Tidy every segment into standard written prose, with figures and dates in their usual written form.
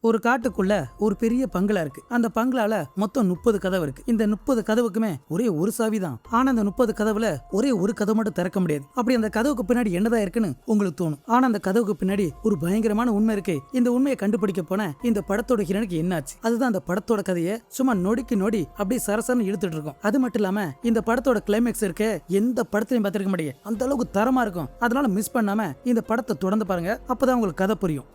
ஒரு காட்டுக்குள்ள ஒரு பெரிய பங்களா இருக்கு. அந்த பங்களால மொத்தம் 30 கதவு இருக்கு. இந்த 30 கதவுக்குமே ஒரே ஒரு சாவி தான். ஆனா அந்த 30 கதவுல ஒரே ஒரு கதவு மட்டும் திறக்க முடியாது. அப்படி அந்த கதவுக்கு பின்னாடி என்னதான் இருக்குன்னு உங்களுக்கு தோணும். ஆனா அந்த கதவுக்கு பின்னாடி ஒரு பயங்கரமான உண்மை இருக்கு. இந்த உண்மையை கண்டுபிடிக்க போன இந்த படத்தோட ஹீரோனுக்கு என்னாச்சு, அதுதான் அந்த படத்தோட கதையை சும்மா நொடிக்கு நொடி அப்படியே சரசரன்னு இழுத்துட்டு இருக்கும். அது மட்டும் இல்லாம இந்த படத்தோட கிளைமேக்ஸ் இருக்க எந்த படத்திலையும் பார்த்திருக்க முடியாது, அந்த அளவுக்கு தரமா இருக்கும். அதனால மிஸ் பண்ணாம இந்த படத்தை தொடர்ந்து பாருங்க, அப்பதான் உங்களுக்கு கதை புரியும்.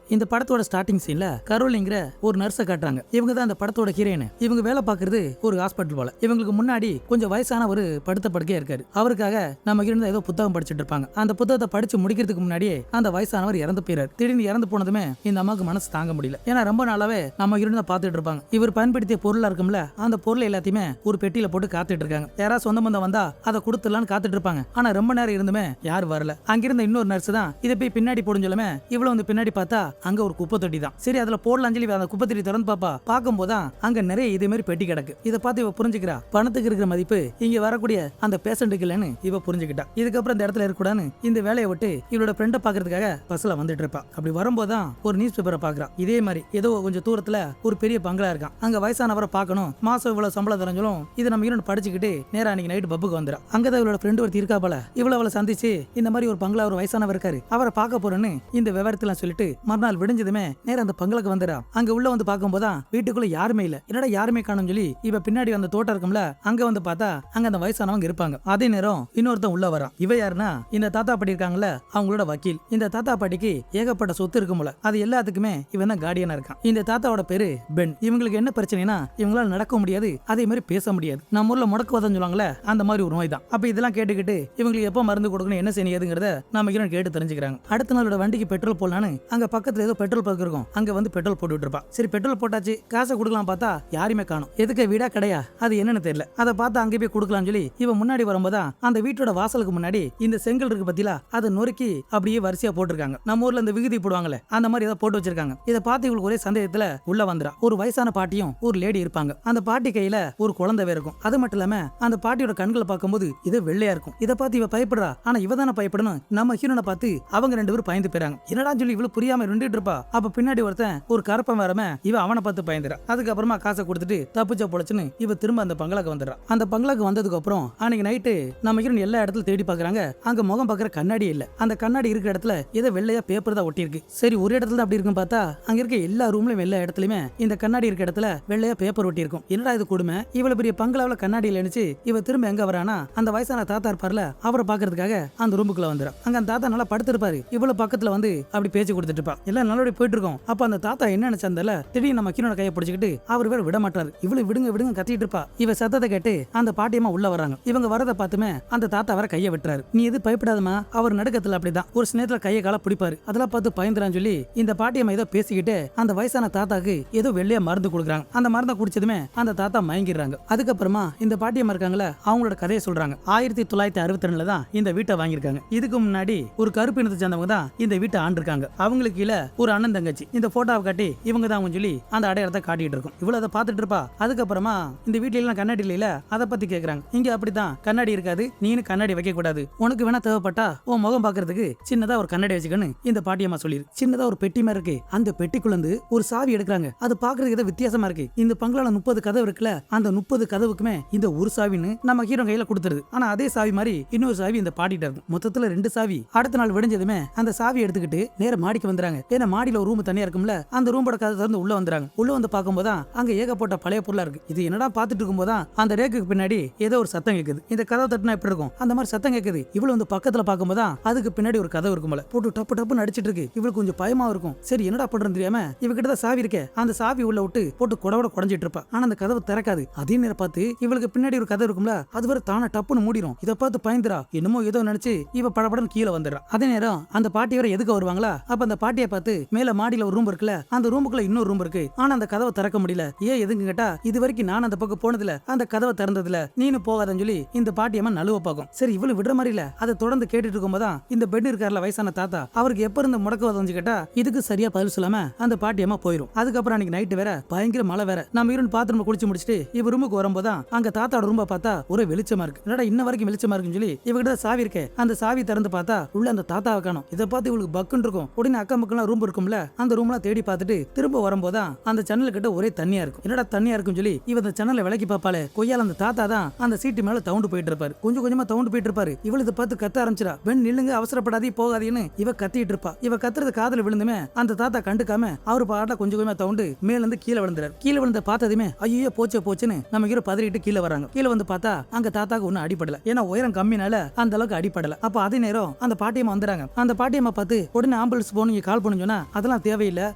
இந்த படத்தோட ஸ்டார்டிங் சீன்ல கரோலிங்கிற ஒரு நர்ஸை காட்டுறாங்க. இவங்க தான் இந்த படத்தோட ஹீரோயின். இவங்க வேலை பார்க்கறது ஒரு ஹாஸ்பிட்டல் போல. இவங்களுக்கு முன்னாடி கொஞ்சம் வயசான ஒரு படுத்த படுக்கையா இருக்காரு. அவருக்காக நம்ம ஹீரோயின் ஏதோ புத்தகம் படிச்சுட்டு இருப்பாங்க. அந்த புத்தகத்தை படிச்சு முடிக்கிறதுக்கு முன்னாடியே அந்த வயசானவர் இறந்து போயிறாரு. திடீர்னு இறந்து போனதுமே இந்த அம்மாவுக்கு மனசு தாங்க முடியல. ஏன்னா ரொம்ப நாளாவே நம்ம ஹீரோயின் தான் பார்த்துட்டு இருப்பாங்க. இவர் பயன்படுத்திய பொருளா இருக்கும்ல, அந்த பொருள் எல்லாத்தையுமே ஒரு பெட்டியில போட்டு காத்துட்டு இருக்காங்க. யாராவது சொந்த பந்தம் வந்தா அதை கொடுத்துடலான்னு காத்துட்டு இருப்பாங்க. ஆனா ரொம்ப நேரம் இருந்துமே யாரும் வரல. அங்கிருந்த இன்னொரு நர்ஸ் தான் இதை போய் பின்னாடி போடுன்னு சொல்லுமே. இவ்வளவு வந்து பின்னாடி பார்த்தா அங்க ஒரு குப்பை தொட்டி தான். சரி அதுல போடலாம் சொல்லி அந்த குப்பை தொட்டி திறந்து பாப்பா. பார்க்கும்போதுதான் அங்க நிறைய இதே மாதிரி பெட்டி கிடக்கு. இதை பார்த்து இவ புரிஞ்சுக்கிறா, பணத்துக்கு இருக்கிற மதிப்பு இங்க வரக்கூடிய அந்த பேஷண்ட்டுக்கு இல்லைன்னு இவ புரிஞ்சுக்கிட்டா. இதுக்கப்புறம் இந்த இடத்துல இருக்கக்கூடாதுன்னு இந்த வேலையை விட்டு இவளோட ஃப்ரெண்டை பாக்குறதுக்காக பஸ்ல வந்துட்டு இருப்பா. அப்படி வரும்போதுதான் ஒரு நியூஸ் பேப்பரை பாக்குறா. இதே மாதிரி ஏதோ கொஞ்சம் தூரத்துல ஒரு பெரிய பங்களா இருக்கான். அங்க வயசானவரை பார்க்கணும், மாசம் இவ்வளவு சம்பளம் தரஞ்சாலும் இதை நம்ம ஹீரோன் படிச்சுக்கிட்டு நேரா அன்னைக்கு நைட்டு பப்புக்கு வந்துடும். அங்கதான் இவளோட ஃப்ரெண்டு ஒருத்தி இருக்கா போல. இவ்வளவு அவளை சந்திச்சு இந்த மாதிரி ஒரு பங்களா ஒரு வயசானவர் இருக்காரு, அவரை பார்க்க போறேன்னு இந்த விவரத்தெல்லாம் சொல்லிட்டு மறுநாள் விடிஞ்சதுமே நேரா அந்த பங்களாக்கு வந்துடா. அங்க உள்ள வந்து பார்க்கும்போதான் வீட்டுக்குள்ள யாருமே இல்ல. என்னடா யாருமே காணும் சொல்லி இவ பின்னாடி அந்த தோட்டம் இருக்கும்ல, அங்க வந்து பார்த்தா அங்க அந்த வயசானவங்க இருப்பாங்க. அதே நேரம் இன்னொருத்தன் உள்ள வரான். இவ யாருன்னா இந்த தாத்தா பாட்டி இருக்காங்கல்ல, அவங்களோட வக்கீல். இந்த தாத்தா பாட்டிக்கு ஏகப்பட்ட சொத்து இருக்கும்ல, அது எல்லாத்துக்குமே இவன் தான் கார்டியனா இருக்கான். இந்த தாத்தாவோட பேரு பென். இவங்களுக்கு என்ன பிரச்சனைனா இவங்களால நடக்க முடியாது, அதே மாதிரி பேச முடியாது. நம்ம ஊர்ல முடக்குவதன்னு சொல்லுவாங்கல்ல, அந்த மாதிரி ஒரு நோய் தான். அப்ப இதெல்லாம் கேட்டுக்கிட்டு இவங்களுக்கு எப்ப மருந்து கொடுக்கணும் என்ன செய்யுங்கிறத நாம கேட்டு தெரிஞ்சுக்கிறாங்க. அடுத்த நாளோட வண்டிக்கு பெட்ரோல் போடலான்னு அங்க பக்கத்துல ஏதோ பெட்ரோல் பங்க் இருக்கும், அங்க வந்து பெட்ரோல் போட்டுட்டு இருப்பா. சரி பெட்ரோல் போட்டாச்சு, காசை கொடுக்கலாம் பார்த்தா யாருமே காணும். எதுக்கு வீடா கடையா அது என்னன்னு தெரியல. அதை பார்த்தா அங்கே போய் கொடுக்கலாம் சொல்லி இவன் முன்னாடி வரும்போதா அந்த வீட்டோட வாசலுக்கு முன்னாடி இந்த செங்கல் இருக்கு பத்தியா, அதை நொறுக்கி அப்படியே வரிசையா போட்டிருக்காங்க. நம்ம ஊர்ல இந்த விகுதி போடுவாங்கல்ல, அந்த மாதிரி ஏதாவது போட்டு வச்சிருக்காங்க. இதை பார்த்து இவங்களுக்கு ஒரே சந்தேகத்துல உள்ள வந்துடா. ஒரு வயசான பாட்டியும் ஒரு லேடி இருப்பாங்க. அந்த பாட்டி கையில ஒரு குழந்தை இருக்கும். அது மட்டும் இல்லாம அந்த பாட்டியோட கண்களை பார்க்கும்போது இது வெள்ளையா இருக்கும். இதை பார்த்து இவ பயப்படுறா. ஆனா இவ தானே பயப்படணும். நம்ம ஹீரோனை பார்த்து அவங்க ரெண்டு பேரும் பயந்து போயிறாங்க. என்னடா சொல்லி இவ்வளவு புரியாம இருந்துட்டு இருப்பா. அப்ப பின்னாடி ஒருத்தன் ஒரு கருப்பன் வரம இவ அவனை பார்த்து பயந்துடா. அதுக்கப்புறமா காசை கொடுத்துட்டு தப்பிச்ச பொழைச்சுன்னு இவ திரும்ப அந்த பங்களாக்கு வந்துடுறா. அந்த பங்களாக்கு வந்ததுக்கு அப்புறம் அன்னைக்கு நைட்டு நம்ம ஹீரோன் எல்லா இடத்துல தேடி பாக்குறாங்க. அங்க முகம் பாக்குற கண்ணாடி இல்ல. அந்த கண்ணாடி இருக்கிற இடத்துல ஏதோ வெள்ளையா பேப்பர் தான் ஒட்டி இருக்கு. சரி ஒரு இடத்துல அப்படி இருக்கும் பார்த்தா அங்க இருக்க எல்லா ரூம்லயும் எல்லா இடத்துலயுமே இந்த கண்ணாடி இருக்க இடத்துல வெள்ளையா பேப்பர் ஒட்டி இருக்கும். என்னடா இது கொடுமை, இவ்வளவு பெரிய பங்களாவில கண்ணாடி இல்லைன்னு இவ திரும்ப எங்க வரானா அந்த வயசான தாத்தா இருப்பார்ல, அவரை பாக்குறதுக்காக அந்த ரூமுக்குள்ள வந்துடும். அங்க அந்த தாத்தா நல்லா படுத்திருப்பாரு. இவ்வளவு பக்கத்துல வந்து அப்படி பேச்சு கொடுத்துட்டு இருப்பா. எல்லாம் நல்லபடியா போயிட்டு இருக்கோம். அப்ப அந்த தாத்தா என்ன நினைச்சதுல திடீர்னு நம்ம ஹீரோனை கையை பிடிச்சிக்கிட்டு அவர் வேற விட மாட்டாரு. இவ்வளவு விடுங்க விடுங்க கத்திட்டு இருப்பா. இவ சத்தத்தை கேட்டு அந்த பாட்டியம்மா உள்ள வராங்க. இவங்க வரத பார்த்துமே அந்த தாத்தா வர கையை விட்டுறாரு. நீ எது பயப்படாதமா, அவர் நடுக்கத்துல அப்படிதான் ஒரு சிநேகத்துல கையை கால பிடிப்பாரு. அதெல்லாம் பார்த்து பயந்துறான்னு சொல்லி இந்த பாட்டியம்மா ஏதோ பேசிக்கிட்டு அந்த வயசான தாத்தாக்கு ஏதோ வெள்ளையா மருந்து கொடுக்குறாங்க. அந்த மருந்தை குடிச்சதுமே அந்த தாத்தா மயங்கிடுறாங்க. அதுக்கப்புறமா இந்த பாட்டியம்மா இருக்காங்களா, அவங்களோட கதையை சொல்றாங்க. 1962 தான் இந்த வீட்டை வாங்கியிருக்காங்க. இதுக்கு முன்னாடி ஒரு கருப்பு இனத்தை சேர்ந்தவங்க தான் இந்த வீட்டை ஆண்டிருக்காங்க. அவங்களுக்கு கீழே ஒரு அண்ணன் தங்கச்சி. இந்த போட்டோவை காட்டி இவங்க தான் சொல்லி அந்த அடையாளத்தை காட்டிட்டு இருக்கும். இவ்வளவு அதை பார்த்துட்டு இருப்பா. அதுக்கப்புறமா இந்த வீட்டுல எல்லாம் கண்ணாடி இல்ல, அதை பத்தி கேக்குறாங்க. இங்க அப்படித்தான் கண்ணாடி இருக்காது, நீனு கண்ணாடி வைக்க கூடாது, உனக்கு வேணா தேவைப்பட்டா உன் முகம் பாக்குறதுக்கு சின்னதா ஒரு கண்ணாடி வச்சுக்கன்னு இந்த பாட்டியம்மா சொல்லிருக்கு. சின்னதா ஒரு பெட்டி மாதிரி இருக்கு. அந்த பெட்டிக்குள்ள இருந்து ஒரு சாவி எடுக்கிறாங்க. அது பாக்குறதுக்கு ஏதோ வித்தியாசமா இருக்கு. இந்த பங்களால 30 கதவு இருக்குல்ல, அந்த 30 கதவுக்குமே இந்த ஒரு சாவின்னு நம்ம ஹீரோ கையில கொடுத்துருது. ஆனா அதே சாவி மாதிரி இன்னொரு சாவி இந்த பாட்டிட்ட இருக்கும். மொத்தத்துல 2 சாவி. அடுத்த நாள் விடிஞ்சதுமே அந்த சாவி எடுத்துக்கிட்டு நேர மாடிக்கு வந்துறாங்க. ஏன்னா மாடியில ஒரு ரூம் தனியா இருக்கும்ல, அந்த ரூமோட கதை திறந்து உள்ள வந்துறாங்க. உள்ள வந்து பார்க்கும்போது அங்க ஏகப்பட்ட பழைய பொருளா இருக்கு. இது என்னடா பார்த்துட்டு இருக்கும்போது அந்த ரேக்குக்கு பின்னாடி ஏதோ ஒரு சத்தம் கேக்குது. இந்த கதவை தட்டினா எப்படி இருக்கும் அந்த மாதிரி சத்தம் கேக்குது. இவ்வளவு வந்து பக்கத்துல பார்க்கும்போது அதுக்கு பின்னாடி ஒரு கதவு இருக்கும்ல, போட்டு டப்பு டப்பு நடிச்சிட்டு இருக்கு. இவளுக்கு கொஞ்சம் பயமா இருக்கும். சரி என்னடா பண்றேன்னு தெரியாம இவகிட்ட தான் சாவி இருக்கே, அந்த சாவி உள்ள விட்டு போட்டு கொடவட குடஞ்சிட்டு இருப்பா. ஆனா அந்த கதவு திறக்காது. அதே நேரம் பார்த்து இவளுக்கு பின்னாடி ஒரு கதவு இருக்கும்ல, அது வரை தானே டப்புன்னு மூடிடும். இதை பார்த்து பயந்துரா. என்னமோ ஏதோ நினைச்சு இவ படபடன்னு கீழே வந்துடுறா. அதே நேரம் அந்த பாட்டி வரை எதுக்கு வருவாங்களா, அப்ப அந்த பாட்டியை பார்த்து மேல மாடியில ஒரு ரூம் இருக்குல்ல, அந்த ரூமுக்குள்ள இன்னொரு ரூம் இருக்கு. ஆனா அந்த கதவை திறக்க முடியல. ஏன் எதுக்கு கேட்டா, இது வரைக்கும் நான் அந்த பக்கம் போனதுல அந்த கதவை திறந்ததுல நீனு போகாதன்னு சொல்லி இந்த பாட்டியம்மா நழுவ பார்க்கும். சரி இவ்வளவு விடுற மாதிரி இல்ல. அதை தொடர்ந்து கேட்டுட்டு இருக்கும்போதான் இந்த பெட் இருக்கார்ல வயசான தாத்தா, அவருக்கு எப்ப இருந்து முடக்குவது வந்து கேட்டா இதுக்கு சரியா பதில் சொல்லாம அந்த பாட்டியம்மா போயிடும். அதுக்கப்புறம் அன்னைக்கு நைட்டு வேற பயங்கர மழை வேற. நம்ம இவரு பாத்ரூம் குளிச்சு முடிச்சுட்டு இவ ரூமுக்கு வரும்போதான் அங்க தாத்தாவோட ரூம்ப பார்த்தா ஒரே வெளிச்சமா இருக்கு. என்னடா இன்ன வரைக்கும் வெளிச்சமா இருக்குன்னு சொல்லி இவகிட்ட சாவி இருக்கே, அந்த சாவி திறந்து பார்த்தா உள்ள அந்த தாத்தாவை காணோம். இதை பார்த்து இவளுக்கு பக்குன்னு இருக்கும். உடனே அக்கம் பக்கம் ரூம் இருக்கும்ல, அந்த ரூம்லாம் தேடி பார்த்துட்டு திரும்ப வரும்போதான் அந்த ஜன்னல் கிட்ட ஒரே தண்ணியா இருக்கும். என்னடா தண்ணியா இருக்குன்னு சொல்லி இவ அந்த ஜன்னலை விலக்கி பார்ப்பாளே, கொய்யால அந்த தாத்தா தான் அந்த சீட்டு மேல தவுண்டு போயிட்டு இருப்பாரு. கொஞ்சம் கொஞ்சமா தவுண்டு போயிட்டு இருப்பாரு. இவளு இதை பார்த்து கத்த ஆரம்பிச்சிடா. வெண் நில்லுங்க, அவசரப்படாதே போகாதீன்னு இவ கத்திட்டு இருப்பா. இவ கத்துறது காதுல விழுந்துமே அந்த தாத்தா கண்டுக்காம அவரு பாட்டுல கொஞ்சம் கொஞ்சமா தவுண்டு மேல இருந்து கீழே விழுந்துறாரு. கீழே விழுந்த பார்த்ததுமே ஐயோ போச்சு போச்சுன்னு நம்ம ஹீரோ பதறிட்டு கீழே வராங்க. கீழே வந்து பார்த்தா அங்க தாத்தாக்கு ஒன்னும் அடிப்படல. ஏன்னா உயரம் கம்மினால அந்த அளவுக்கு அடிப்படல. அப்ப அதே நேரம் அந்த பாட்டியம்மா வந்துறாங்க. அந்த பாட்டியம்மா பார்த்து உடனே ஆம்புலன்ஸ் போனீங்க கால் பண்ணு சொன்னா அதெல்லாம் தேவையில்லை,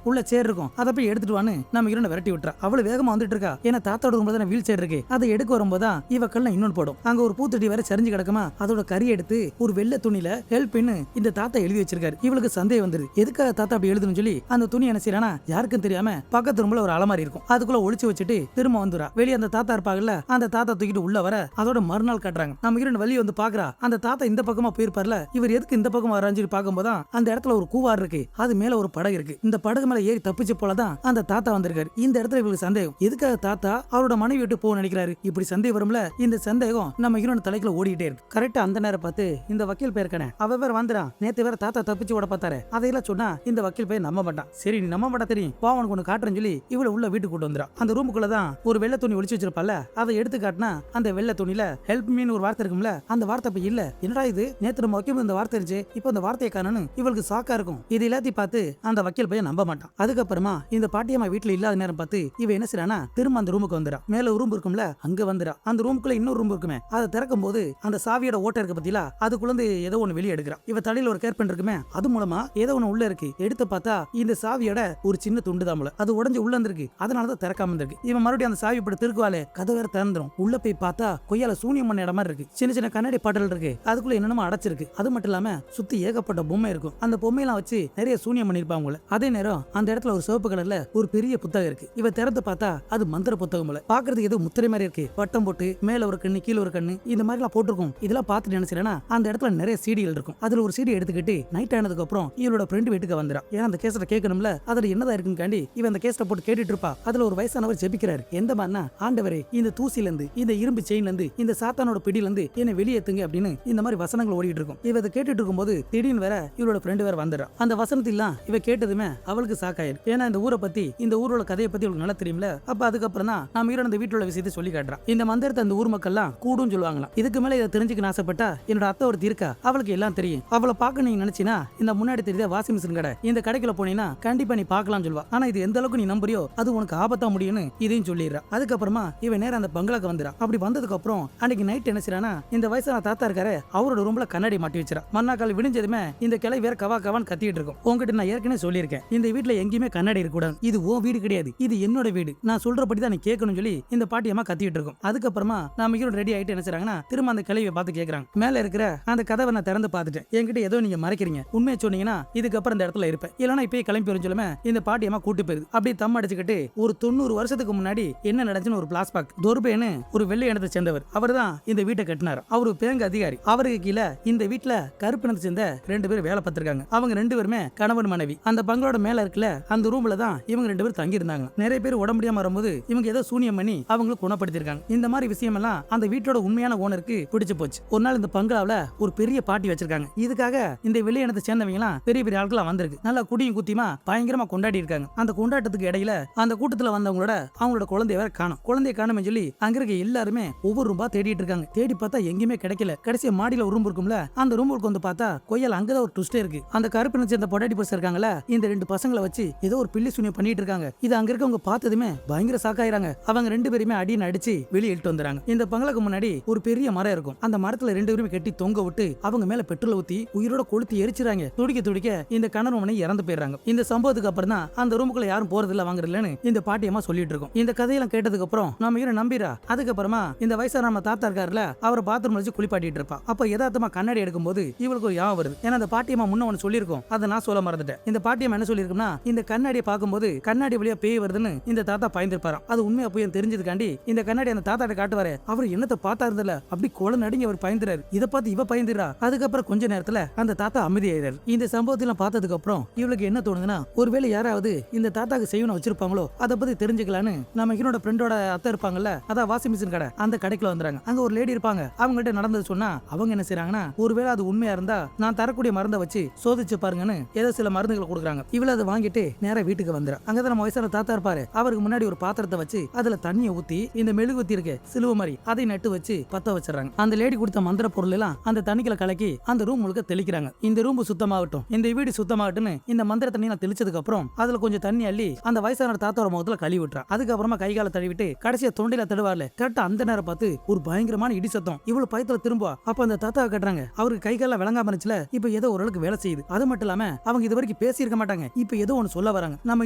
உள்ள சேர் இருக்கும், அதை போய் எடுத்துட்டு வான்னு நம்ம ஹீரோனை விரட்டி விட்டுறா. அவளு வேகமா வந்துட்டு இருக்கா. ஏன்னா தாத்தாவோட ரூம்ல தான் வீல் சேர் இருக்கு. அதை எடுக்க வரும்போதான் இவ கல்ல இன்னொன்னு போடும். அங்க ஒரு பூத்தொட்டி வேற சரிஞ்சு கிடக்குமா, அதோட கறி எடுத்து ஒரு வெள்ளை துணியில ஹெல்ப்னு இந்த தாத்தா எழுதி வச்சிருக்காரு. இவளுக்கு சந்தேகம் வந்துரு, எதுக்காக தாத்தா அப்படி எழுதுன்னு சொல்லி அந்த துணி என்ன செய்யறானா யாருக்கும் தெரியாம பக்கத்து ரூம்ல ஒரு அலமாரி இருக்கும், அதுக்குள்ள ஒளிச்சு வச்சுட்டு திரும்ப வந்துரா. வெளியே அந்த தாத்தா இருப்பாங்கல்ல, அந்த தாத்தா தூக்கிட்டு உள்ள வர அதோட மறுநாள் காட்டுறாங்க. நம்ம ஹீரோயின் வெளியே வந்து பாக்குறா. அந்த தாத்தா இந்த பக்கமா போயிருப்பார்ல, இவர் எதுக்கு இந்த பக்கமா வராஞ்சு பார்க்கும்போதான் அந்த இடத்துல ஒரு கூவார் இருக்கு, அது மேல ஒரு படகு இருக்கு. இந்த படகு மேல ஏறி தப்பிச்சு போலதான் அந்த தாத்தா வந்திருக்காரு. இந்த இடத்துல இவங்களுக்கு சந்தேகம், எதுக்காக தாத்தா அவரோட மனைவி விட்டு போக நினைக்கிறாரு, இப்படி சந்தேகம் வரும்ல. இந்த சந்தேகம் நம்ம ஹீரோயின் தலைக்குள்ள ஓடிட்டே இருக்கு. கரெக்டா அந்த நேரம் பார்த்து இந்த வக்கீல் பேருக்கானே அவ வேற வந்துறான். நேத்து வேற தாத்தா தப்பிச்சு ஓட பார்த்தாரு. அதையெல்லாம் சொன்னா இந்த வக்கீல் பேர் நம்ப மாட்டான். சரி நீ நம்ப மாட்டா தெரியும், வா உனக்கு ஒண்ணு காட்டுறேன்னு சொல்லி இவ்வளவு உள்ள வீட்டுக்கு கூட்டு வந்துடா. அந்த ரூமுக்குள்ளதான் ஒரு வெள்ளை துணி ஒளிச்சு வச்சிருப்பால, அதை எடுத்து காட்டினா அந்த வெள்ளை துணியில ஹெல்ப் மீன் ஒரு வார்த்தை இருக்கும்ல, அந்த வார்த்தை இப்ப இல்ல. என்னடா இது, நேத்து நம்ம வக்கீல் இந்த வார்த்தை இருந்துச்சு, இப்போ அந்த வார்த்தையை காணனு இவளுக்கு சாக்கா இருக்கும். இது எல்லாத்தையும் பார்த்து அந்த வக்கீல் பையன் நம்ப மாட்டான். அதுக்கப்புறமா இந்த பாட்டியம்மா வீட்டுல இல்லாத நேரம் பார்த்து இவ என்ன செய்யறானா திரும்ப அந்த ரூமுக்கு வந்துடா. மேல ரூம் இருக்கும்ல, அங்க வந்துடா. அந்த ரூமுக்குள்ள இன்னொரு ரூம் இருக்குமே, அதை திறக்கும் போது அந்த சாவியோட ஓட்டை இருக்க பத்தியா, அதுக்குள்ள ஏதோ ஒண்ணு வெளியே எடுக்கிறா. இவ தலையில ஒரு கேர்பன் இருக்குமே, அது மூலமா ஏதோ ஒண்ணு உள்ள இருக்கு. எடுத்து பார்த்தா இந்த சாவியோட ஒரு சின்ன துண்டு தான், அது உடஞ்சு உள்ள இருந்திருக்கு. அதனாலதான் திறக்காம இருக்கு. இவன் மறுபடியும் அந்த சாவி இப்படி திருக்குவாலே கதை வேற திறந்துரும். உள்ள போய் பார்த்தா கொய்யால சூனியம் பண்ண இடம் மாதிரி இருக்கு. சின்ன சின்ன கண்ணாடி பாட்டல் இருக்கு, அதுக்குள்ள என்னென்னமோ அடைச்சிருக்கு. அது மட்டும் இல்லாம சுத்தி ஏகப்பட்ட பொம்மை இருக்கும். அந்த பொம்மையெல்லாம் வச்சு நிறைய சூனியம் பண்ணிருப்பாங்க. அதே நேரம் அந்த இடத்துல ஒரு சிவப்பு கலர்ல ஒரு பெரிய புத்தகம் இருக்கு. இவ திறந்து பார்த்தா அது மந்திர புத்தகம் போல. பாக்குறதுக்கு ஏதோ முத்திரை மாதிரி இருக்கு. வட்டம் போட்டு மேல ஒரு கண்ணு கீழே ஒரு கண்ணு இந்த மாதிரி எல்லாம் போட்டிருக்கும். இதெல்லாம் பார்த்துட்டு நினைச்சேன்னா அந்த இடத்துல நிறைய சீடிகள் இருக்கும். அதுல ஒரு சீடி எடுத்துக்கிட்டு நைட் ஆனதுக்கு அப்புறம் இவளோட ஃப்ரெண்ட் வீட்டுக்கு வந்துடா. ஏன்னா அந்த கேஸ்ல கேட்கணும்ல, அதுல என்னதான் இருக்குன்னு காண்டி இவன் அந்த கேஸ்ல போட்டு கேட்டுட்டு இருப்பா. அதுல ஒரு வயசானவர் ஜெபிக்கிறாரு. எந்த மாதிரினா, ஆண்டவரே இந்த தூசில இருந்து, இந்த இரும்பு செயின்ல இருந்து, இந்த சாத்தானோட பிடியில இருந்து என்ன வெளியேத்துங்க அப்படின்னு இந்த மாதிரி வசனங்கள் ஓடிட்டு இருக்கும். இவ அதை கேட்டுட்டு இருக்கும்போது திடீர்னு வேற இவளோட ஃப்ரெண்ட் வேற வந்துடா. அந்த வசனத்திலாம் இவ கேட்டதுமே அவளுக்கு சாக்காயிரு. ஏன்னா இந்த ஊரை பத்தி, இந்த ஊரோட கதையை பத்தி அவளுக்கு நல்லா தெரியும்ல. அப்ப அதுக்கப்புறம் தான் நம்ம ஹீரோ அந்த வீட்டுல விஷயத்தை சொல்லி காட்டுறான். இந்த மந்திரத்தை அந்த ஊர் மக்கள்லாம் கூடும் சொல்லுவாங்களாம். இதுக்கு மேல இதை தெரிஞ்சுக்க ஆசைப்பட்டா என்னோட அத்தை ஒருத்தி இருக்கா, அவளுக்கு எல்லாம் தெரியும். அவளை பார்க்க நீங்க நினைச்சினா இந்த முன்னாடி தெரியுத வாஷிங் மிஷின் கடை, இந்த கடைக்குள்ள போனீங்கன்னா கண்டிப்பா நீ பார்க்கலாம் சொல்லுவா. ஆனா இது எந்த அளவுக்கு நீ நம்புறியோ அது உனக்கு ஆபத்தா முடியும்னு இதையும் சொல்லிடுறா. அதுக்கப்புறமா இவன் நேரம் அந்த பங்களாக்கு வந்துடா. அப்படி வந்ததுக்கு அப்புறம் அன்னைக்கு நைட் என்ன செய்யறானா, இந்த வயசான தாத்தா இருக்காரு, அவரோட ரூம்ல கண்ணாடி மாட்டி வச்சிரா. மண்ணாக்கால் விடிஞ்சதுமே இந்த கிளை வேற கவா கவான்னு கத்திட்டு இருக்கும். உங்ககிட்ட நான் ஏற்கனவே சொல்லியிருக்கேன், இந்த வீட்டுல எங்கேயுமே கண்ணாடி இருக்க கூடாது, இது உன் வீடு கிடையாது, இது என்னோட வீடு, நான் சொல்றபடி தான் நீ கேட்கணும்னு சொல்லி இந்த பாட்டியம்மா கத்திட்டு இருக்கும். அதுக்கப்புறமா நாம ஹீரோ ரெடி ஆயிட்டு என்ன செய்றாங்கன்னா, திரும்ப அந்த கிளையை பார்த்து கேட்கறாங்க, மேல இருக்கிற அந்த கதவை நான் திறந்து பார்த்துட்டேன், என்கிட்ட ஏதோ நீங்க மறைக்கிறீங்க, உண்மையை சொன்னீங்கன்னா இதுக்கப்புறம் இந்த இடத்துல இருப்பேன், இல்லைன்னா இப்பயே கிளம்பி வரும் சொல்லுமே இந்த பாட்டியம்மா கூட்டு போயிருது. அப்படி தம் அடிச்சுக்கிட்டு ஒரு 90 வருஷத்துக்கு முன்னாடி என்ன நடந்துச்சுன்னு ஒரு பிளாஸ்பாக் தொர்பேன்னு ஒரு வெள்ளை இனத்தை சேர்ந்தவர், அவர் தான் இந்த வீட்டை கட்டினார். அவரு பேங்க் அதிகாரி. அவருக்கு கீழே இந்த வீட்டுல கருப்பு இனத்தை சேர்ந்த 2 பேர் வேலை பார்த்திருக்காங்க. அவங்க 2 பேருமே கணவன் மனைவி. அந்த பங்களோட மேல இருக்குல்ல அந்த ரூம்ல தான் இவங்க 2 பேரும் தங்கி இருந்தாங்க. நிறைய பேர் உடம்பு முடியாம வரும்போது இவங்க ஏதோ சூனியம் பண்ணி அவங்களை குணப்படுத்திருக்காங்க. இந்த மாதிரி விஷயம் எல்லாம் அந்த வீட்டோட உண்மையான ஓனருக்கு பிடிச்சு போச்சு. ஒரு நாள் இந்த பங்களாவில ஒரு பெரிய பார்ட்டி வச்சிருக்காங்க. இதுக்காக இந்த வெள்ளை இனத்தை சேர்ந்தவங்க எல்லாம் பெரிய பெரிய ஆட்களா வந்திருக்கு. நல்லா குடியும் குத்தியுமா பயங்கரமா கொண்டாடி இருக்காங்க. அந்த கொண்டாட்டத்துக்கு இடையில அந்த கூட்டத்துல வந்தவங்களோட அவங்களோட குழந்தைய வேற காணும். குழந்தைய காணுமே சொல்லி அங்க இருக்க எல்லாருமே ஒவ்வொரு ரூபா தேடிட்டு இருக்காங்க. தேடி பார்த்தா எங்கேயுமே கிடைக்கல. கடைசியா மாடியில ஒரு ரூம் இருக்கும்ல, அந்த ரூமுக்கு வந்து பார்த்தா கொய்யால அங்கதான் ஒரு ட்விஸ்டே இருக்கு. அந்த கருப்பின சேர்ந்த பொட்டாட்டி பஸ் இருக்காங்கல்ல, இந்த 2 பசங்களை வச்சு ஏதோ ஒரு பில்லி சூனியம் பண்ணிட்டு இருக்காங்க. இது அங்க இருக்கவங்க பார்த்ததுமே பயங்கர சாக்காயிராங்க. அவங்க 2 பேருமே அடின்னு அடிச்சு வெளியே இழுத்து வந்துறாங்க. இந்த பங்களாக்கு முன்னாடி ஒரு பெரிய மரம் இருக்கும். அந்த மரத்துல 2 பேருமே கட்டி தொங்க விட்டு அவங்க மேல பெட்ரோல் ஊத்தி உயிரோட கொளுத்தி எரிச்சுறாங்க. துடிக்க துடிக்க இந்த கணவனை இறந்து போயிடுறாங்க. இந்த சம்பவத்துக்கு அப்புறம் தான் அந்த ரூமுக்குள்ள யாரும் போறது இல்ல வாங்குறதுலன்னு இந்த பாட்டியம்மா சொல்லிட்டு இருக்கோம். இந்த கதையெல்லாம் கேட்டதுக்கு அப்புறம் நாம இவரை நம்பிரா. அதுக்கப்புறமா இந்த வயசான நம்ம தாத்தா இருக்காருல, அவரை பாத்ரூம் வச்சு குளிப்பாட்டிட்டு இருப்பா. அப்ப யதார்த்தமா கண்ணாடி எடுக்கும்போது இவளுக்கு ஒரு ஞாபகம் வருது. ஏன்னா அந்த பாட்டியம்மா முன்ன ஒன்னு சொல்லியிருக்கோம், அதை நான் சொல்ல மறந்துட்டேன். கிட்ட. இந்த பாட்டியம்மா என்ன சொல்லிருக்குன்னா, இந்த கண்ணாடியை பார்க்கும்போது கண்ணாடி வழியா பேய் வருதுன்னு இந்த தாத்தா பயந்துருப்பாராம். அது உண்மையா போய் தெரிஞ்சதுக்காண்டி இந்த கண்ணாடி அந்த தாத்தாட்ட காட்டுவாரு. அவர் என்னத்தை பார்த்தா இருந்தல அப்படி கொலை நடுங்கி அவர் பயந்துறாரு. இதை பார்த்து இவ பயந்துரா. அதுக்கப்புறம் கொஞ்ச நேரத்துல அந்த தாத்தா அமைதியாயிராரு. இந்த சம்பவத்தெல்லாம் பார்த்ததுக்கு அப்புறம் இவளுக்கு என்ன தோணுதுன்னா, ஒருவேளை யாராவது இந்த தாத்தாக்கு செய்வன வச்சிருப்பாங்களோ அதை பத்தி தெரிஞ்சுக்கலான்னு நம்ம ஹீரோட ஃப்ரெண்டோட அத்தை இருப்பாங்கல்ல, அதான் வாஷிங் மிஷின் கடை, அந்த கடைக்குள்ள வந்துறாங்க. அங்க ஒரு லேடி இருப்பாங்க. அவங்க கிட்ட நடந்தது சொன்னா அவங்க என்ன செய்றாங்கன்னா, ஒருவேளை அது உண்மையா இருந்தா நான் தரக்கூடிய மருந்தை வச்சு சோதிச்சு பாருங்கன்னு ஏதோ சில மருந்துகளை கொடுக்குறாங்க. இவள அதை வாங்கிட்டு நேரா வீட்டுக்கு வந்துறா. அங்கதான் நம்ம வயசான தாத்தா இருப்பாரு. அவருக்கு முன்னாடி ஒரு பாத்திரத்தை வச்சு அதுல தண்ணியை ஊத்தி இந்த மெழுகுவத்தி இருக்கு சிலுவை மாதிரி அதை நட்டு வச்சு பத்த வச்சிடறாங்க. அந்த லேடி கொடுத்த மந்திர பொருள் எல்லாம் அந்த தண்ணிக்குள்ள கலக்கி அந்த ரூம் முழுக்க தெளிக்கிறாங்க. இந்த ரூம் சுத்தமாகட்டும், இந்த வீடு சுத்தமாகட்டும்னு இந்த மந்திர தண்ணி தெளிச்சதுக்கு அப்புறம் அதுல கொஞ்சம் தண்ணி அள்ளி அந்த வயசான தாத்தாவோட முகத்துல கழுவி விட்டுறா. அதுக்கப்புறமா கைகால தழுவிட்டு கடைசியா தொண்டையில தடுவார்ல. கரெக்டா அந்த நேரம் பார்த்து ஒரு பயங்கரமான இடி சத்தம். இவ்வளவு பயத்துல திரும்புவா. அப்ப அந்த தாத்தாவை கட்டுறாங்க. அவருக்கு கைகால விளங்காம இருந்துச்சுல, இப்ப ஏதோ ஓரளவுக்கு வேலை செய்யுது. அது மட்டும் இல்லாம அவங்க இது வரைக்கும் பேசி இருக்க மாட்டாங்க. இப்ப ஏதோ ஒன்னு சொல்ல வராங்க. நம்ம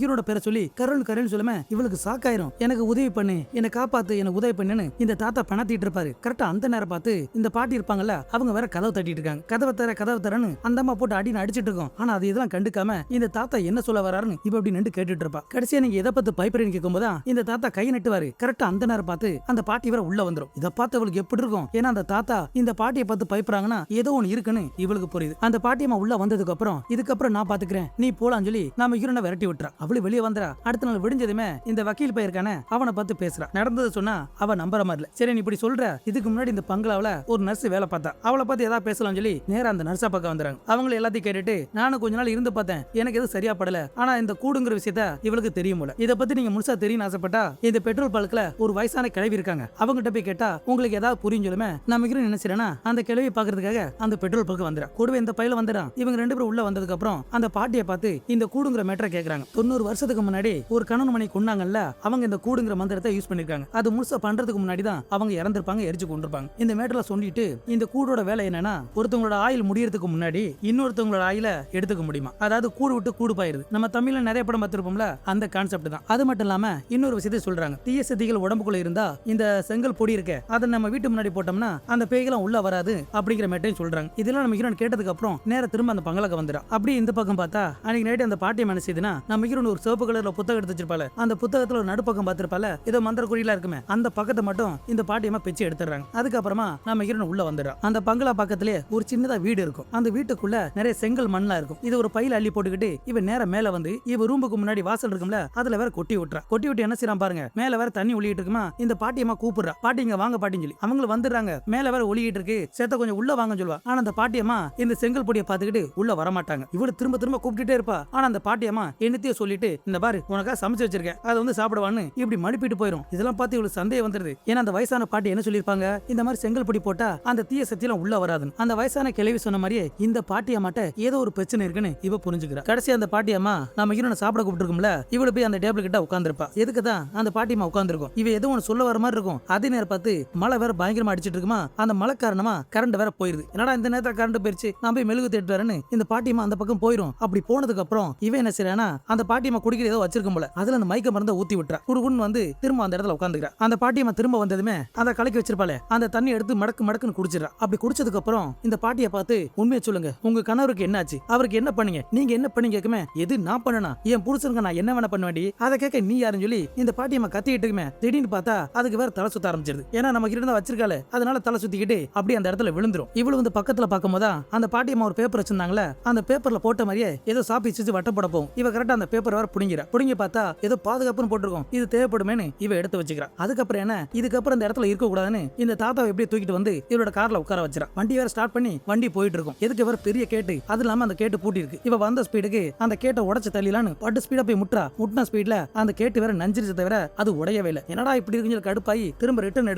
ஹீரோட பேரை சொல்லி கருள்னு சொல்லுமே, இவளுக்கு சாக்காயிரும். எனக்கு உதவி பண்ணு, என்னை காப்பாத்து, எனக்கு உதவி பண்ணுன்னு இந்த தாத்தா பணத்திட்டு இருப்பாரு. கரெக்டா அந்த நேரம் பார்த்து இந்த பாட்டி இருப்பாங்கல்ல, அவங்க வேற கதவை தட்டிட்டு இருக்காங்க. கதவை தரன்னு அந்த அம்மா போட்டு அடின்னு அடிச்சிட்டு இருக்கோம். ஆனா அது இதெல்லாம் கண்டுக்காம இந்த தாத்தா என்ன சொல்ல வராருன்னு இப்ப அப்படி நின்று கேட்டுட்டு இருப்பா. கடைசியா நீங்க எதை பத்தி பயப்படுறீங்க கேட்கும்போது இந்த தாத்தா கை நட்டுவாரு. கரெக்டா அந்த நேரம் பார்த்து அந்த பாட்டி வேற உள்ள வந்துரும். இதை பார்த்து அவளுக்கு எப்படி இருக்கும்? ஏன்னா அந்த தாத்தா இந்த பாட்டியை பார்த்து பயப்படுறாங்கன்னா ஏதோ ஒன்னு இருக்குன்னு இவளுக்கு புரியுது. அந்த பாட்டியம்மா உள்ள வந்ததுக்கு அப்புறம் இதுக்கப்புறம் நான் பாத்துக்கிறேன், நீ போலான்னு சொல்லி நாம ஹீரோனை விரட்டி விட்டுறா. அவளு வெளியே வந்துறா. அடுத்த நாள் விடிஞ்சதுமே இந்த வக்கீல் பையருக்கான அவனை பார்த்து பேசுறா. நடந்தது சொன்னா அவ நம்புற மாதிரி இல்ல. சரி நீ இப்படி சொல்ற, இதுக்கு முன்னாடி இந்த பங்களாவில ஒரு நர்ஸ் வேலை பார்த்தா, அவளை பார்த்து ஏதாவது பேசலாம்னு சொல்லி நேரா அந்த நர்ஸா பக்கம் வந்துறாங்க. அவங்க எல்லாத்தையும் கேட்டுட்டு நானும் கொஞ்ச நாள் இருந்து பார்த்தேன், எனக்கு எதுவும் சரியா படல. ஆனா இந்த கூடுங்கிற விஷயத்த இவளுக்கு தெரியும் போல. இதை பத்தி நீங்க முழுசா தெரியும் ஆசைப்பட்டா இந்த பெட்ரோல் பல்க்ல ஒரு வயசான கிழவி இருக்காங்க. அவங்ககிட்ட போய் கேட்டா உங்களுக்கு ஏதாவது புரியும் சொல்லுமே. நம்ம ஹீரோ நினைச்சிரனா அந்த கிழவி பாக்குறதுக்காக அந்த பெட்ரோல் பல்க் வந்துறா. கூடவே இந்த பையில வந்துறான். இவங்க ரெண்டு பேரும் உள்ள வந்ததுக்கு அப்புறம் அந்த பாட்டியை பார்த்து இந்த கூடுங்கிற மேட்டரை கேக்குறாங்க. 90 வருஷத்துக்கு முன்னாடி ஒரு கணவன் மணி கொண்டாங்கல்ல, அவங்க இந்த கூடுங்கிற மந்திரத்தை யூஸ் பண்ணிருக்காங்க. அது முழுசா பண்றதுக்கு முன்னாடி தான் அவங்க இறந்திருப்பாங்க, எரிச்சு கொண்டிருப்பாங்க. இந்த மேட்டர்ல சொல்லிட்டு இந்த கூடோட வேலை என்னன்னா, ஒருத்தவங்களோட ஆயில் முடியறதுக்கு முன்னாடி இன்னொருத்தவங்களோட ஆயில எடுத்துக்க முடியுமா. அதாவது கூடு விட்டு கூடு பாயிருது. நம்ம தமிழ்ல நிறைய படம் பார்த்திருப்போம்ல, அந்த கான்செப்ட் தான். அது மட்டும் இல்லாம இன்னொரு விஷயத்தை சொல்றாங்க. தீய சக்திகள் உடம்புக்குள்ள இருந்தா இந்த செங்கல் பொடி இருக்க அதை நம்ம வீட்டு முன்னாடி போட்டோம்னா அந்த பேய்களும் உள்ள வராது அப்படிங்கிற மேட்டையும் சொல்றாங்க. இதெல்லாம் நம்ம ஹீரோன் கேட்டதுக்கு அப்புறம் நேர திரும்ப அந்த பங்களாக்கு வந்துடும். அப்படி இந்த பக்கம் பார்த்தா அன்னைக்கு நைட்டு அந்த பாட்டியை என்ன செய்யுதுன்னா, நம்ம ஹீரோன் ஒரு சிவப்பு கலர்ல புத்தகம் எடுத்து வச்சிருப்பால, அந்த புத்தகத்துல ஒரு நடுப்பக்கம் பார்த்திருப்பால, ஏதோ மந்திர குறியெல்லாம் இருக்குமே, அந்த பக்கத்தை மட்டும் இந்த பாட்டியமா பிச்சு எடுத்துறாங்க. அதுக்கப்புறமா நம்ம ஹீரோன் உள்ள வந்துடும். அந்த பங்களா பக்கத்திலே ஒரு சின்னதா வீடு இருக்கும். அந்த வீட்டுக்குள்ள நிறைய செங்கல் மண்ணெல்லாம் இருக்கும். இது ஒரு பையில அள்ளி போட்டுக்கிட்டு இவன் நேர மேல வந்து இவ ரூமுக்கு முன்னாடி வாசல் இருக்கும்ல, அதுல வேற கொட்டி விட்டுறா. கொட்டி விட்டு என்ன செய்யறான் பாருங்க, மேல வேற தண்ணி ஒளியிட்டு இருக்குமா. இந்த பாட்டியம்மா கூப்பிடுறா, பாட்டிங்க வாங்க பாட்டின்னு சொல்லி. அவங்க வந்துடுறாங்க. மேல வேற ஒளியிட்டு இருக்கு, சேத்த கொஞ்சம் உள்ள வாங்க சொல்லுவா. ஆனா அந்த பாட்டியம்மா இந்த செங்கல் பொடியை பார்த்துக்கிட்டு உள்ள வரமாட்டாங்க. இவரு திரும்ப திரும்ப கூப்பிட்டுட்டே இருப்பா. ஆனா அந்த பாட்டியம்மா என்னத்தையும் சொல்லிட்டு, இந்த பாரு உனக்கா சமைச்சு வச்சிருக்கேன், அதை வந்து சாப்பிடுவான்னு இப்படி மடிப்பிட்டு போயிடும். இதெல்லாம் பார்த்து இவளுக்கு சந்தேகம் வந்துருது. ஏன்னா அந்த வயசான பாட்டி என்ன சொல்லிருப்பாங்க, இந்த மாதிரி செங்கல் பொடி போட்டா அந்த தீய சக்தியெல்லாம் உள்ள வராதுன்னு. அந்த வயசான கிழவி சொன்ன மாதிரியே இந்த பாட்டியம்மாட்ட ஏதோ ஒரு பிரச்சனை இருக்குன்னு இவ புரிஞ்சுக்கிறா. கடைசி அந்த பாட்டியம்மா நம்ம ஹீரோனை சாப்பிட கூப்பிட்டுருக்கும்ல, இவளு போய் அந்த டேபிள் கிட்ட உட்காந்துருப்பா. எதுக்கு தான் அந்த பாட்டியம்மா உட்காந்துருக்கும், இவ ஏதோ ஒன்று சொல்ல வர மாதிரி இருக்கும். அதே நேரம் பார்த்து மழை வேற பயங்கரமா அடிச்சிட்டு இருக்குமா. அந்த மழை காரணமா கரண்ட் வேற போயிருது. என்னடா இந்த நேரத்துல கரண்ட் போயிருச்சு, நான் போய் மெழுகு தேட்டு வரேன்னு இந்த பாட்டியம்மா அந்த பக்கம் போயிரும். அப்படி போனதுக்கு அப்புறம் இவன் என்ன செய்யறானா, அந்த பாட்டியம்மா குடிக்கிற ஏதோ வச்சிருக்கும் போல, அதுல அந்த மயக்க மருந்தை ஊத்தி விட்டுறா. குடுகுன்னு வந்து திரும்ப அந்த இடத்துல உட்காந்துக்கிறா. அந்த பாட்டியம்மா திரும்ப வந்ததுமே அந்த கலக்கி வச்சிருப்பாளே அந்த தண்ணி எடுத்து மடக்குன்னு குடிச்சிடறா. அப்படி குடிச்சதுக்கு அப்புறம் இந்த பாட்டியை பார்த்து உண்மையை சொல்லுங்க, உங்க கணவருக்கு என்னாச்சு, அவருக்கு என்ன பண்ணீங்க, நீங்க என்ன பண்ணி கேட்குமே, எது நான் பண்ணனா, என் புருஷனுக்கு நான் என்ன வேணா பண்ண வேண்டி, அதை கேட்க நீ யாருன்னு சொல்லி இந்த பாட்டியம்மா கத்திட்டு இருக்குமே. திடீர்னு பார்த்தா அதுக்கு வேற தலை சுத்த ஆரம்பிச்சிருது. ஏன்னா நம்ம கிட்ட வச்சிருக்கால, அதனால தலை சுத்திக்கிட்டு அப்படி அந்த இடத்துல விழுந்துரும். இவ்வளவு வந்து பக்கத்துல பார்க்கும் போதா அந்த பாட்டியம்மா ஒரு பேப்பர் வச்சிருந்தாங்களே, அந்த பேப்பர்ல போட்ட மாதிரியே ஏதோ சாப்பி வச்சு வட்ட போட போகும். இவ கரெக்டா அந்த பேப்பர் வேற புடிங்கி பார்த்தா ஏதோ பாதுகாப்புன்னு போட்டிருக்கும், இது தேவைப்படுமேனு இவ எடுத்து வச்சுக்கிறா. அதுக்கப்புறம் என்ன, இதுக்கப்புறம் இந்த இடத்துல இருக்க கூடாதுன்னு இந்த தாத்தாவை எப்படியே தூக்கிட்டு வந்து இவரோட கார்ல உட்கார வச்சிரா. வண்டி வேற ஸ்டார்ட் பண்ணி வண்டி போயிட்டு இருக்கும். எதுக்கு வேற பெரிய கேட்டு, அது இல்லாம அந்த கேட்டு பூட்டி இருக்கு. இவ வந்த ஸ்பீடுக்கு அந்த கேட்டை உடைச்சு தள்ளிலான்னு பட்டு ஸ்பீடா போய் முட்டின ஸ்பீட்ல அந்த கேட்டு வேற நஞ்சிருச்சு தவிர அது உடையவே இல்லை. என்னடா இப்படி இருக்குன்னு கடுப்பாயி திரும்ப ரிட்டர்ன்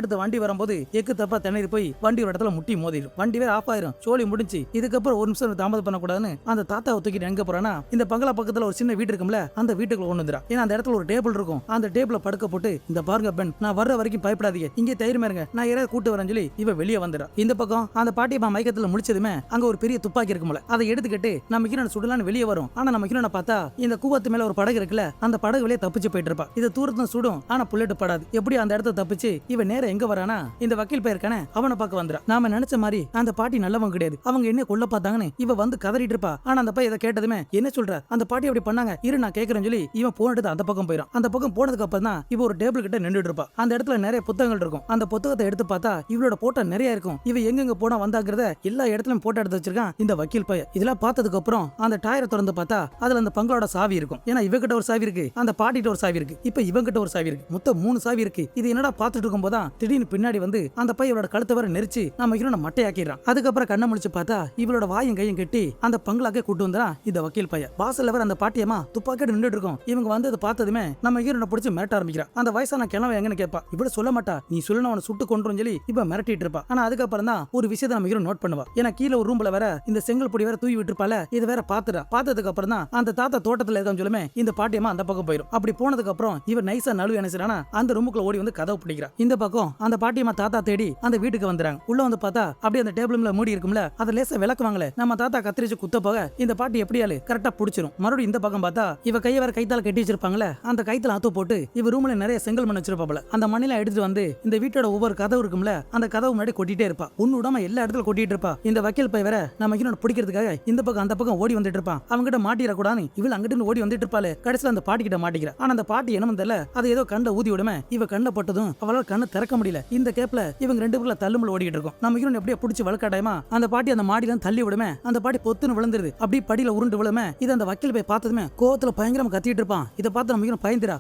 எடுத்த வண்டி வரும்போது எக்கு தப்பா திணறி போய் வண்டி ஒரு இடத்துல முட்டி மோதிடும். வண்டி வேற ஆஃப் ஆயிரும். சோழி முடிஞ்சு. இதுக்கப்புறம் ஒரு நிமிஷம் தாமதம் பண்ணக்கூடாதுன்னு அந்த தாத்தாவை தூக்கிட்டு எங்க போறானா, இந்த பங்களா பக்கத்துல ஒரு சின்ன வீடு இருக்கும்ல, அந்த வீட்டுக்குள்ள கொண்டு வந்துடா. ஏன்னா அந்த இடத்துல ஒரு டேபிள் இருக்கும். அந்த டேபிள படுக்க போட்டு, இந்த பாருங்க பெண், நான் வர்ற வரைக்கும் பயப்படாதீங்க, இங்கே தைரியமா இருங்க, நான் யாராவது கூட்டு வரேன்னு சொல்லி இவ வெளியே வந்துடா. இந்த பக்கம் அந்த பாட்டியம்மா மயக்கத்துல முடிச்சதுமே அங்க ஒரு பெரிய துப்பாக்கி இருக்கும்ல, அதை எடுத்துக்கிட்டு நம்ம ஹீரோனை சுடலான்னு வெளியே வரும். ஆனா நம்ம ஹீரோனை பார்த்தா இந்த கூவத்து மேல ஒரு படகு இருக்குல்ல, அந்த படகு வெளியே தப்பிச்சு போயிட்டு இருப்பா. இது தூரத்துல சுடும், ஆனா புல்லட் படாது. எப்படி அந்த இடத்த தப்பிச்சு இவ நேர எங்க வரானா, இந்த வக்கீல் பையர்க்கான அவனை பார்க்க வந்துடா. நாம நினைச்ச மாதிரி அந்த பாட்டி நல்லவங்க கிடையாது, அவங்க என்ன கொல்ல பார்த்தாங்கன்னு இவ வந்து கதறிட்டு இருப்பா. ஆனா ஆனா அந்த பையன் இதை கேட்டதுமே என்ன சொல்ற, அந்த பாட்டி அப்படி பண்ணாங்க, இரு நான் கேட்கறேன்னு சொல்லி இவன் போன் எடுத்து அந்த பக்கம் போயிடும். அந்த பக்கம் போனதுக்கு அப்புறம் தான் இவ ஒரு டேபிள் கிட்ட நின்றுட்டு இருப்பா. அந்த இடத்துல நிறைய புத்தகங்கள் இருக்கும். அந்த புத்தகத்தை எடுத்து பார்த்தா இவளோட போட்டோ நிறைய இருக்கும். இவ எங்கெங்க போனா வந்தாங்கிறத எல்லா இடத்துலயும் போட்டோ எடுத்து வச்சிருக்கான் இந்த வக்கீல் பையன். இதெல்லாம் பார்த்ததுக்கு அப்புறம் அந்த டயரை திறந்து பார்த்தா அதுல அந்த பங்களோட சாவி இருக்கும். ஏன்னா இவகிட்ட ஒரு சாவி இருக்கு, அந்த பாட்டிட்ட ஒரு சாவி இருக்கு, இப்ப இவங்கிட்ட ஒரு சாவி இருக்கு. மொத்தம் 3 சாவி இருக்கு. இது என்னடா பார்த்துட்டு இருக்கும் போதான் திடீர்னு பின்னாடி வந்து அந்த பையனோட கழுத்தை வர நெரிச்சு நம்ம ஹீரோனை மட்டையாக்கிடுறான். அதுக்கப்புறம் கண்ணை முடிச்சு பார்த்தா இவளோட வாயும் கையும் கட்டி அந்த பங்களாக்கே கூட்டு வந்துறான் இந்த வக்கீல் பையன். வாசல்ல வர அந்த பாட்டியம்மா துப்பாக்கிட்டு நின்றுட்டு இருக்கும். இவங்க வந்து அதை பார்த்ததுமே நம்ம ஹீரோனை பிடிச்சி மிரட்ட ஆரம்பிக்கிறான். அந்த வயசான கிழவன் எங்கன்னு கேட்பா. இவ்வளவு சொல்ல மாட்டா, நீ சொல்லணும் அவனை சுட்டு கொண்டுரும் சொல்லி இப்ப மிரட்டிட்டு இருப்பா. ஆனா அதுக்கப்புறம் தான் ஒரு விஷயத்தை நம்ம ஹீரோ நோட் பண்ணுவா. ஏன்னா கீழே ஒரு ரூம்ல வேற இந்த செங்கல் பொடி வேற தூவி விட்டுருப்பால, இது வேற பாத்துறா. பார்த்ததுக்கு அப்புறம் தான் அந்த தாத்தா தோட்டத்துல இருக்கான்னு சொல்லுமே இந்த பாட்டியம்மா அந்த பக்கம் போயிடும். அப்படி போனதுக்கு அப்புறம் இவர் நைசா நழுவி நினைச்சானா அந்த ரூமுக்குள்ள ஓடி வந்து கதவு பிடிக்கிறா. இந்த பக்கம் அந்த பாட்டியம்மா தாத்தா தேடி அந்த வீட்டுக்கு வந்துறாங்க. உள்ள வந்து பார்த்தா அப்படியே அந்த டேபிள்ல மூடி இருக்கும்ல, அதை லேசா விளக்குவாங்களே, நம்ம தாத்தா கத்திரிச்சு குத்த போக இந்த பாட்டி எப்படியாலும் கரெக்டா பிடிச்சிரும். மறுபடியும் இந்த பக்கம் பார்த்தா இவ கையை வேற கைத்தால கட்டி வச்சிருப்பாங்களே, அந்த கைத்தால ஆத்து போட்டு இவ ரூம்ல நிறைய செங்கல் மண் வச்சிருப்பாப்ல. அந்த மண்ணில எடுத்துட்டு வந்து இந்த வீட்டோட ஒவ்வொரு கதவு இருக்கும்ல, அந்த கதவு முன்னாடி கொட்டிட்டே இருப்பா. ஒண்ணு விடாம எல்லா இடத்துல கொட்டிட்டு இருப்பா. இந்த வக்கீல் பை வேற நம்ம ஹீரோனை பிடிக்கிறதுக்காக இந்த பக்கம் அந்த பக்கம் ஓடி வந்துட்டு இருப்பான். அவங்க கிட்ட மாட்டிடக்கூடாது இவள் அங்கிட்டு ஓடி வந்துட்டு இருப்பாளே, கடைசியில அந்த பாட்டி கிட்ட மாட்டிக்கிறா. ஆனா அந்த பாட்டி என்ன தெரியல, அது ஏதோ கண்ட ஊதி விடுமே, இவ கண்ண பட்டதும் அவளால கண்ணை திறக்க முடியல. இந்த கேப்ல இவங்க 2 பேர்ல தள்ளுமுள்ள ஓடிட்டு இருக்கும். நம்ம ஹீரோனை எப்படியே பிடிச்சி வளர்க்காட்டாயமா அந்த பாட்டி அந்த மாடியில தள்ளி விடுமே, அந்த பாட்டி பொத்துன்னு விழுந்துருது. அப்படி படியில உருண்டு விழுமே. இது அந்த வக்கீல் பை பார்த்ததுமே கோவத்துல பயங்கரமா கத்திட்டு இருப்பான். இதை பார்த்து நம்ம ஹீரோ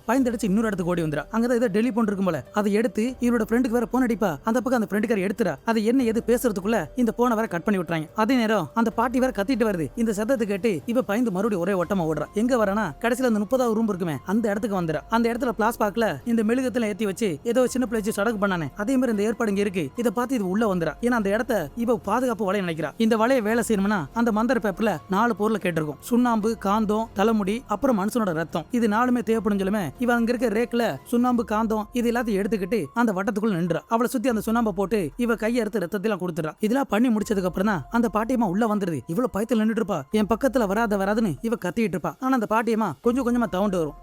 பயந்துடுச்சு இன்னொரு இடத்துக்கு ஓடி வந்துடா. அங்கதான் ஏதோ டெலிபோன் இருக்கும் போல, அதை எடுத்து இவரோட ஃப்ரெண்டுக்கு வேற போன் அடிப்பா. அந்த பக்கம் அந்த ஃப்ரெண்டுக்கார எடுத்துறா. அதை என்ன எது பேசுறதுக்குள்ள இந்த போனை வேற கட் பண்ணி விட்டுறாங்க. அதே நேரம் அந்த பாட்டி வேற கத்திட்டு வருது. இந்த சத்தத்தை கேட்டு இவ பயந்து மறுபடியும் ஒரே ஓட்டமா ஓடுறா. எங்க வரனா கடைசியில அந்த 30வது ரூம் இருக்குமே அந்த இடத்துக்கு வந்துடா. அந்த இடத்துல பிளாஸ் பாக்ல இந்த மெழுகத்துல ஏத்தி வச்சு ஏதோ சின்ன பிள்ளை வச்சு சடங்கு பண்ணானே, அதே மாதிரி இந்த ஏற்பாடு இங்க இருக்கு. இதை பார்த்து இது உள்ள வந்துடா. ஏன்னா அந்த இடத்த இவ பாதுகாப்பு வலைய நினைக்கிறா. இந்த வலைய வேலை செய்யணும்னா அந்த மந்திர பேப்பர்ல 4 பொருள் கேட்டிருக்கும். சுண்ணாம்பு, காந்தம், தலைமுடி, அப்புறம் மனுஷனோட ரத்தம். இது 4மே தேவைப்படும் சொல்லுமே. இவ அங்க இருக்க ரேக்ல சுண்ணாம்பு, காந்தம் இது எல்லாத்தையும் எடுத்துக்கிட்டு அந்த வட்டத்துக்குள்ள நின்றா. அவளை சுத்தி அந்த சுண்ணாம்பை போட்டு இவ கையை எடுத்து ரத்தத்தெல்லாம் கொடுத்துறா. இதெல்லாம் பண்ணி முடிச்சதுக்கு அப்புறம் தான் அந்த பாட்டியம்மா உள்ள வந்துருது. இவ்வளவு பயத்துல நின்றுட்டு இருப்பா. என் பக்கத்துல வராதுன்னு இவ கத்திட்டு இருப்பா. ஆனா அந்த பாட்டியம்மா கொஞ்சம் கொஞ்சமா தவுண்டு வரும்.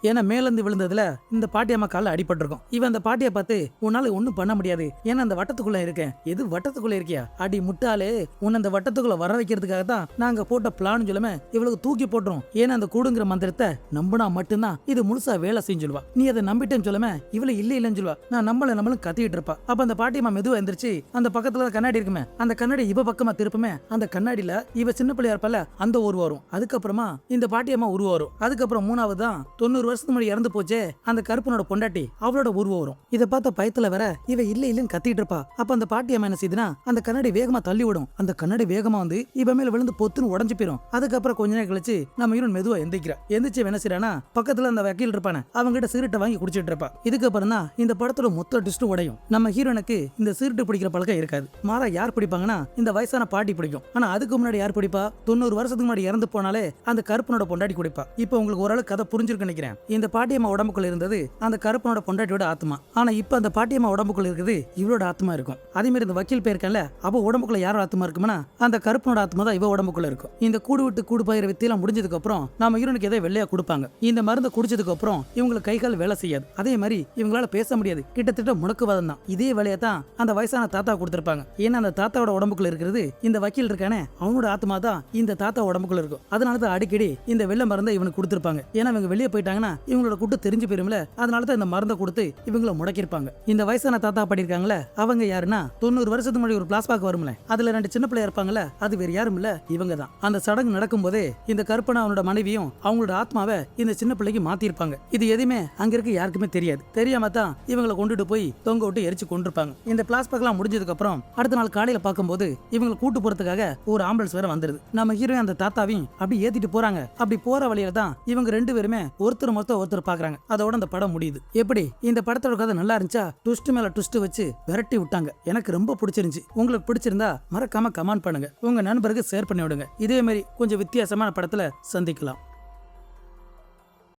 ஏன்னா மேலேருந்து விழுந்ததுல இந்த பாட்டியம்மா காலில் அடிபட்டிருக்கும். இவன் அந்த பாட்டியை பார்த்து உன்னால ஒன்றும் பண்ண முடியாது, ஏன்னா அந்த வட்டத்துக்குள்ள இருக்கேன். எது வட்டத்துக்குள்ள இருக்கியா, அடி முட்டாளே, உன்னை அந்த வட்டத்துக்குள்ள வர வைக்கிறதுக்காக தான் நாங்க போட்ட பிளான் சொல்லுமே இவளுக்கு தூக்கி போட்டுரும். ஏன்னா அந்த கூடுங்கிற மந்திரத்தை நம்பினா மட்டும்தான் இது முழுசா வேலை செய்யும் சொல்லுவா. நீ அதை நம்பிட்டேன்னு சொல்லுமே இவளை இல்லைன்னு சொல்லுவா. நான் நம்மளும் கத்திட்டு இருப்பா. அப்ப அந்த பாட்டியம்மா மெதுவா எந்திரிச்சு அந்த பக்கத்துல கண்ணாடி இருக்குமே, அந்த கண்ணாடி இவ பக்கமா திருப்புமே, அந்த கண்ணாடியில இவ சின்ன பிள்ளையா இருப்பால அந்த உருவம் வரும். அதுக்கப்புறமா இந்த பாட்டியம்மா உருவம் வரும். அதுக்கப்புறம் 3வது தான் 90 வருஷத்துக்கு முன்னாடி இறந்து போச்சே அந்த கருப்பனோட பொண்டாட்டி அவளோட உருவம் வரும். இதை பார்த்த பயத்துல வர இவ இல்லைன்னு கத்திட்டு இருப்பா. அப்ப அந்த பாட்டியம்மா என்ன செய்யுதுன்னா அந்த கண்ணாடி வேகமா தள்ளி விடும். அந்த கண்ணாடி வேகமா வந்து இவ மேல விழுந்து பொத்துன்னு உடஞ்சு போயிடும். அதுக்கப்புறம் கொஞ்ச நேரம் கழிச்சு நம்ம ஹீரோன் மெதுவா எந்திரிக்கிறா. எந்திரிச்சு என்ன செய்யறானா பக்கத்துல அந்த வக்கீல் இருப்பானே அவங்க கிட்ட சிகரெட்டை வாங்கி குடிச்சிட்டு இருப்பா. இதுக்கப்புறம் தான் இந்த படத்தோட மொத்த ட்விஸ்ட் உடையும். நம்ம ஹீரோனுக்கு இந்த சிகரெட்டு பிடிக்கிற பழக்கம் இருக்காது. மாறா யார் பிடிப்பாங்கன்னா இந்த வயசான பாட்டி பிடிக்கும். ஆனா அதுக்கு முன்னாடி யார் பிடிப்பா, 90 வருஷத்துக்கு முன்னாடி இறந்து போனாலே அந்த கருப்பனோட பொண்டாட்டி குடிப்பா. இப்போ உங்களுக்கு ஓரளவு கதை புரிஞ்சிருக்கு நினைக்கிறேன். இந்த பாட்டியம்மா உடம்புக்குள்ள இருந்தது அந்த கருப்பனோட பொண்டாட்டியோட ஆத்மா. ஆனா இப்ப அந்த பாட்டியம்மா உடம்புக்குள்ள இருக்குது இவளோட ஆத்மா இருக்கும். அதே மாதிரி இந்த வக்கீல் பேருக்கல அவ உடம்புக்குள்ள யாரோட ஆத்மா இருக்கும்னா அந்த கருப்பனோட ஆத்மா தான் இவ உடம்புக்குள்ள இருக்கும். இந்த கூடு விட்டு கூடு பயிர வித்தியெல்லாம் முடிஞ்சதுக்கு அப்புறம் நம்ம ஹீரோனுக்கு ஏதோ வெள்ளையா கொடுப்பாங்க. இந்த மருந்து குடிச்சதுக்கு அப்புறம் இவங்களுக்கு கை கால் வேலை செய்யாது. அதே மாதிரி இவங்களால பேச முடியாது. கிட்டத்தட்ட முடக்குவாதம் தான். இதே வேலையை தான் அந்த வயசான தாத்தா கொடுத்திருப்பாங்க. ஏன்னா அந்த தாத்தாவோட உடம்புக்குள்ள இருக்கிறது இந்த வக்கீல் இருக்கானே அவனோட ஆத்மா தான் இந்த தாத்தா உடம்புக்குள்ள இருக்கும். அதனாலதான் அடிக்கடி இந்த வெள்ளை மருந்தை இவனுக்கு கொடுத்திருப்பாங்க. ஏன்னா இவங்க வெளியே போயிட்டாங்கன்னா இவங்களோட கூட்டு தெரிஞ்சு போயிரும்ல, அதனாலதான் இந்த மருந்தை கொடுத்து இவங்கள முடக்கிருப்பாங்க. இந்த வயசான தாத்தா படிருக்காங்களே அவங்க யாருன்னா 90 வருஷத்துக்கு முன்னாடி ஒரு பிளாஸ்பாக் வரும்ல, அதுல 2 சின்ன பிள்ளையா இருப்பாங்கல்ல, அது வேற யாரும் இல்ல இவங்க தான். அந்த சடங்கு நடக்கும் போதே இந்த கருப்பனா அவனோட மனைவியும் அவங்களோட ஆத்மாவை இந்த சின்ன பிள்ளைக்கு மாத்தி இருப்பாங்க. இது எதுவுமே அங்க இருக்க யாருக்குமே தெரியாது. தெரியாம தான் இவங்களை கொண்டுட்டு போய் தொங்க விட்டு எரிச்சு கொண்டிருப்பாங்க. இந்த பிளாஸ்பாக் எல்லாம் முடிஞ்சதுக்கு அப்புறம் அடுத்த நாள் காலையில பார்க்கும்போது இவங்களை கூட்டு போறதுக்காக ஒரு ஆம்புலன்ஸ் வேற வந்துருது. நம்ம ஹீரோ அந்த தாத்தாவையும் அப்படி ஏத்திட்டு போறாங்க. அப்படி போற வழியில தான் இவங்க 2 பேருமே ஒருத்தர் ஒருத்தர் பாக்குறாங்க. அதோட அந்த படம் முடியுது. எப்படி இந்த படத்தோட கதை நல்லா இருந்துச்சா? ட்விஸ்ட் மேல ட்விஸ்ட் வச்சு விரட்டி விட்டாங்க. எனக்கு ரொம்ப பிடிச்சிருந்துச்சு. உங்களுக்கு பிடிச்சிருந்தா மறக்காம கமெண்ட் பண்ணுங்க. உங்க நண்பருக்கு ஷேர் பண்ணி விடுங்க. இதே மாதிரி கொஞ்சம் வித்தியாசமான படத்துல சந்திக்கலாம்.